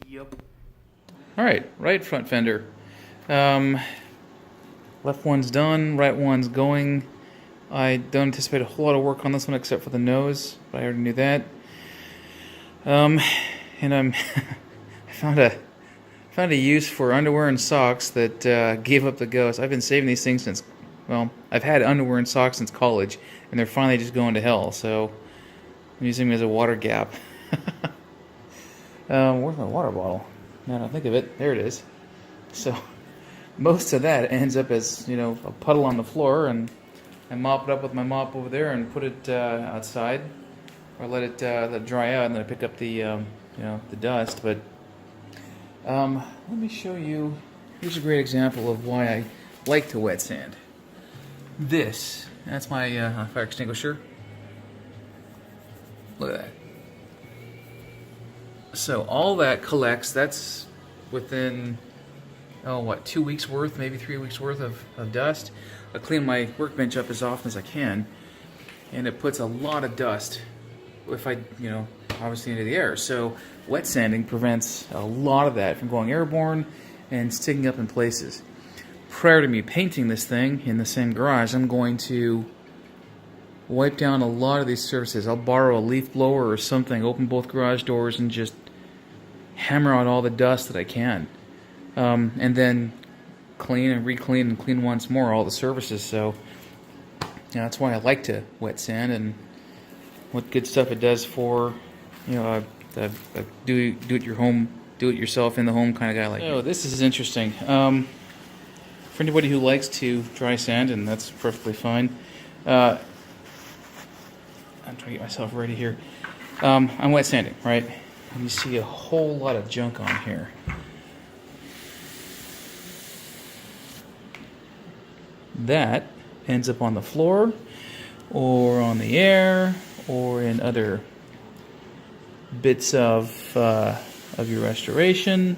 Yep. Alright, right front fender. Left one's done, right one's going. I don't anticipate a whole lot of work on this one except for the nose, but I already knew that. And I found a use for underwear and socks that gave up the ghost. I've been saving these things since, well, I've had underwear and socks since college, and they're finally just going to hell, so I'm using them as a water gap. Where's my water bottle? Now that I think of it, there it is. So most of that ends up as, a puddle on the floor, and I mop it up with my mop over there and put it outside, or let it dry out, and then I pick up the the dust. But let me show you. Here's a great example of why I like to wet sand. That's my fire extinguisher. Look at that. So all that collects. That's within 2 weeks worth, maybe 3 weeks worth of dust. I clean my workbench up as often as I can, and it puts a lot of dust if I obviously into the air. So wet sanding prevents a lot of that from going airborne and sticking up in places. Prior to me painting this thing in the same garage, I'm going to wipe down a lot of these surfaces. I'll borrow a leaf blower or something, open both garage doors, and just hammer out all the dust that I can. And then clean and re-clean and clean once more all the surfaces. So that's why I like to wet sand, and what good stuff it does for a do-it-yourself in the home kind of guy like me. Oh, this is interesting. For anybody who likes to dry sand, and that's perfectly fine. I'm trying to get myself ready here. I'm wet sanding, right? And you see a whole lot of junk on here. That ends up on the floor, or on the air, or in other bits of your restoration.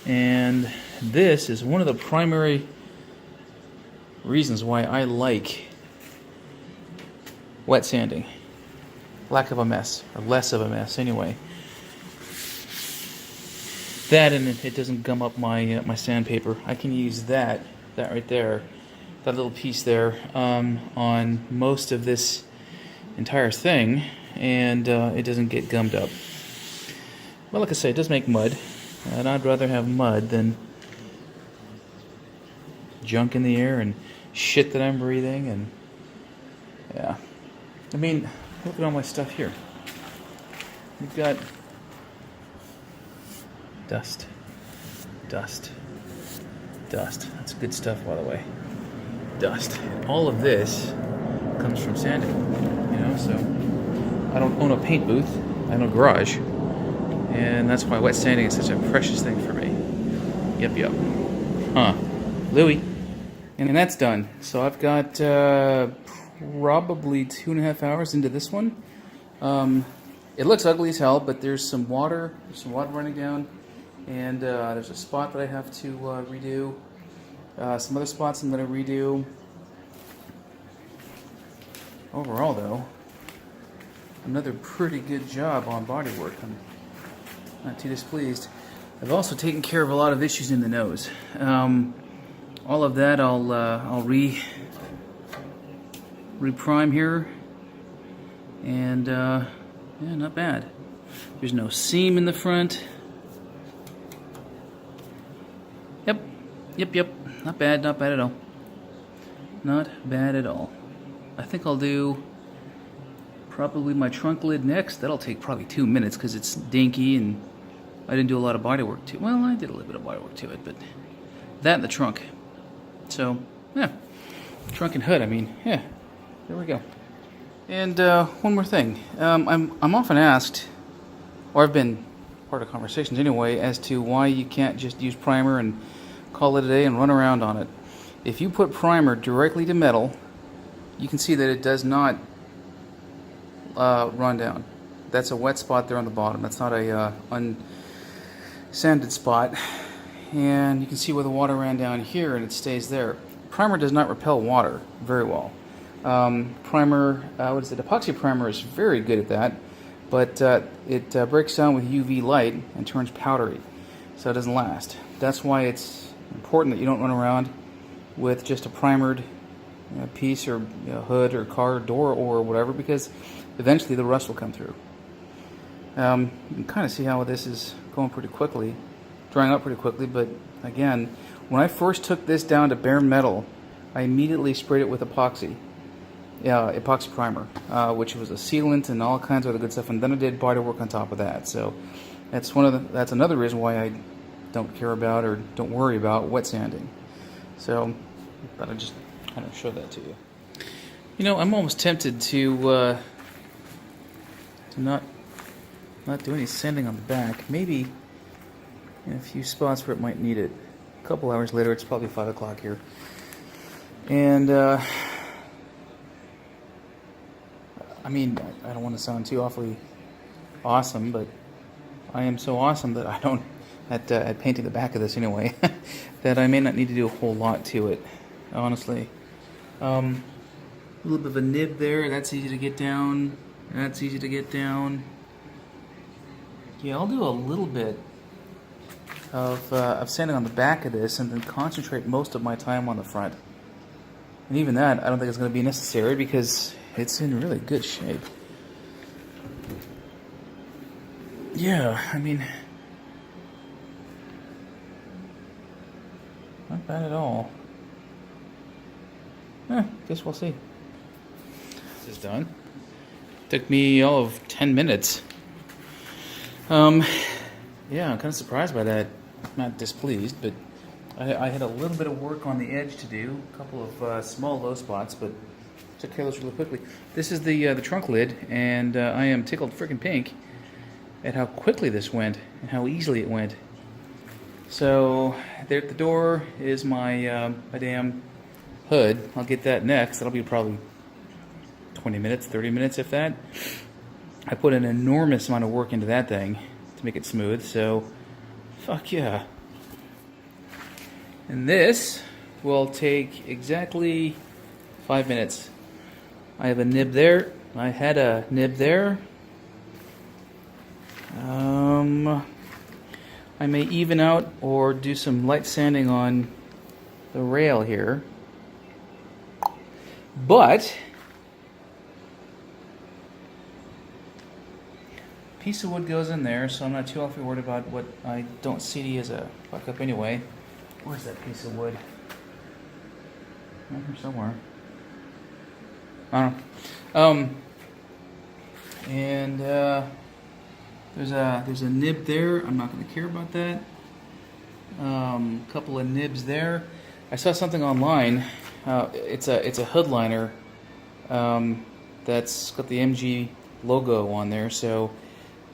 And this is one of the primary reasons why I like wet sanding. Lack of a mess, or less of a mess anyway. That, and it doesn't gum up my sandpaper. I can use that right there, that little piece there, on most of this entire thing, and it doesn't get gummed up. Well, like I say, it does make mud, and I'd rather have mud than junk in the air and shit that I'm breathing. And yeah, I mean, look at all my stuff here. We've got dust. That's good stuff, by the way. Dust. All of this comes from sanding, so I don't own a paint booth. I own a garage, and that's why wet sanding is such a precious thing for me. Yep. Louie. And that's done. So I've got probably 2.5 hours into this one. It looks ugly as hell, but there's some water running down, and there's a spot that I have to redo. Some other spots I'm going to redo. Overall, though, another pretty good job on bodywork. I'm not too displeased. I've also taken care of a lot of issues in the nose. All of that I'll re-prime here, and yeah, not bad. There's no seam in the front. Yep. Not bad at all. Not bad at all. I think I'll do probably my trunk lid next. That'll take probably 2 minutes because it's dinky and I didn't do a lot of body work to it. Well, I did a little bit of body work to it, but that and the trunk. So, yeah. Trunk and hood, yeah. There we go. And one more thing. I'm often asked, or I've been part of conversations anyway, as to why you can't just use primer and call it a day and run around on it. If you put primer directly to metal, you can see that it does not run down. That's a wet spot there on the bottom. That's not a unsanded spot. And you can see where the water ran down here, and it stays there. Primer does not repel water very well. Epoxy primer is very good at that. but it breaks down with UV light and turns powdery, so it doesn't last. That's why it's important that you don't run around with just a primered piece or hood or car door or whatever, because eventually the rust will come through. You can kind of see how this is going pretty quickly, drying up pretty quickly, but again, when I first took this down to bare metal, I immediately sprayed it with epoxy primer, which was a sealant and all kinds of other good stuff, and then I did body work on top of that. So that's another reason why I don't care about or don't worry about wet sanding. So I thought I'd just kind of show that to you. You know, I'm almost tempted to not do any sanding on the back. Maybe in a few spots where it might need it. A couple hours later, it's probably 5 o'clock here, and I mean, I don't want to sound too awfully awesome, but I am so awesome that I don't, at painting the back of this anyway, that I may not need to do a whole lot to it, honestly. A little bit of a nib there, that's easy to get down, that's easy to get down. Yeah, I'll do a little bit of sanding on the back of this and then concentrate most of my time on the front. And even that, I don't think it's going to be necessary because it's in really good shape. Yeah, I mean, not bad at all. Guess we'll see. This is done. Took me all of 10 minutes. Yeah, I'm kind of surprised by that. Not displeased, but I had a little bit of work on the edge to do. A couple of small low spots, but took care of those really quickly. This is the trunk lid, and I am tickled freaking pink at how quickly this went and how easily it went. So there at the door is my damn hood. I'll get that next. That'll be probably 20 minutes, 30 minutes if that. I put an enormous amount of work into that thing to make it smooth, so fuck yeah. And this will take exactly 5 minutes. I have a nib there. I had a nib there. I may even out or do some light sanding on the rail here. But piece of wood goes in there, so I'm not too awfully worried about what I don't see as a fuck up anyway. Where's that piece of wood? Right here somewhere. I don't know. And there's a nib there. I'm not going to care about that. A couple of nibs there. I saw something online. It's a hood liner that's got the MG logo on there. So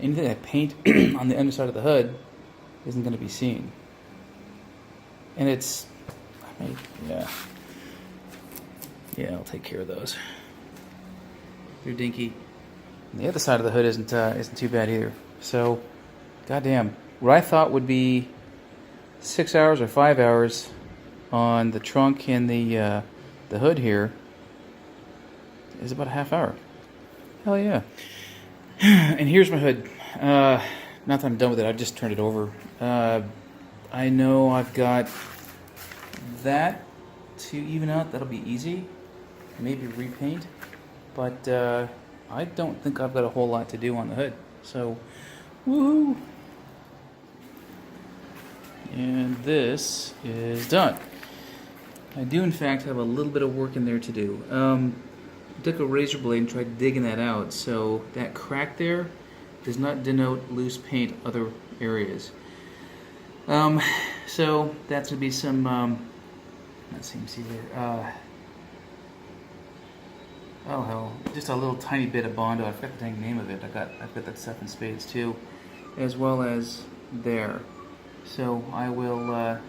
anything I paint on the underside of the hood isn't going to be seen. And it's, yeah, I'll take care of those. They're dinky. And the other side of the hood isn't too bad either. So, goddamn, what I thought would be 6 hours or 5 hours on the trunk and the hood here is about a half hour. Hell yeah! And here's my hood. Not that I'm done with it. I've just turned it over. I know I've got that to even out. That'll be easy. Maybe repaint, but I don't think I've got a whole lot to do on the hood. So, woohoo! And this is done. I do, in fact, have a little bit of work in there to do. I took a razor blade and tried digging that out. So that crack there does not denote loose paint other areas. So that's gonna be some. Let's see there. Oh hell, just a little tiny bit of Bondo. I forgot the dang name of it. I've got that stuff in spades too, as well as there. So I will I'll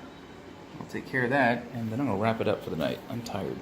take care of that, and then I'm gonna wrap it up for the night. I'm tired.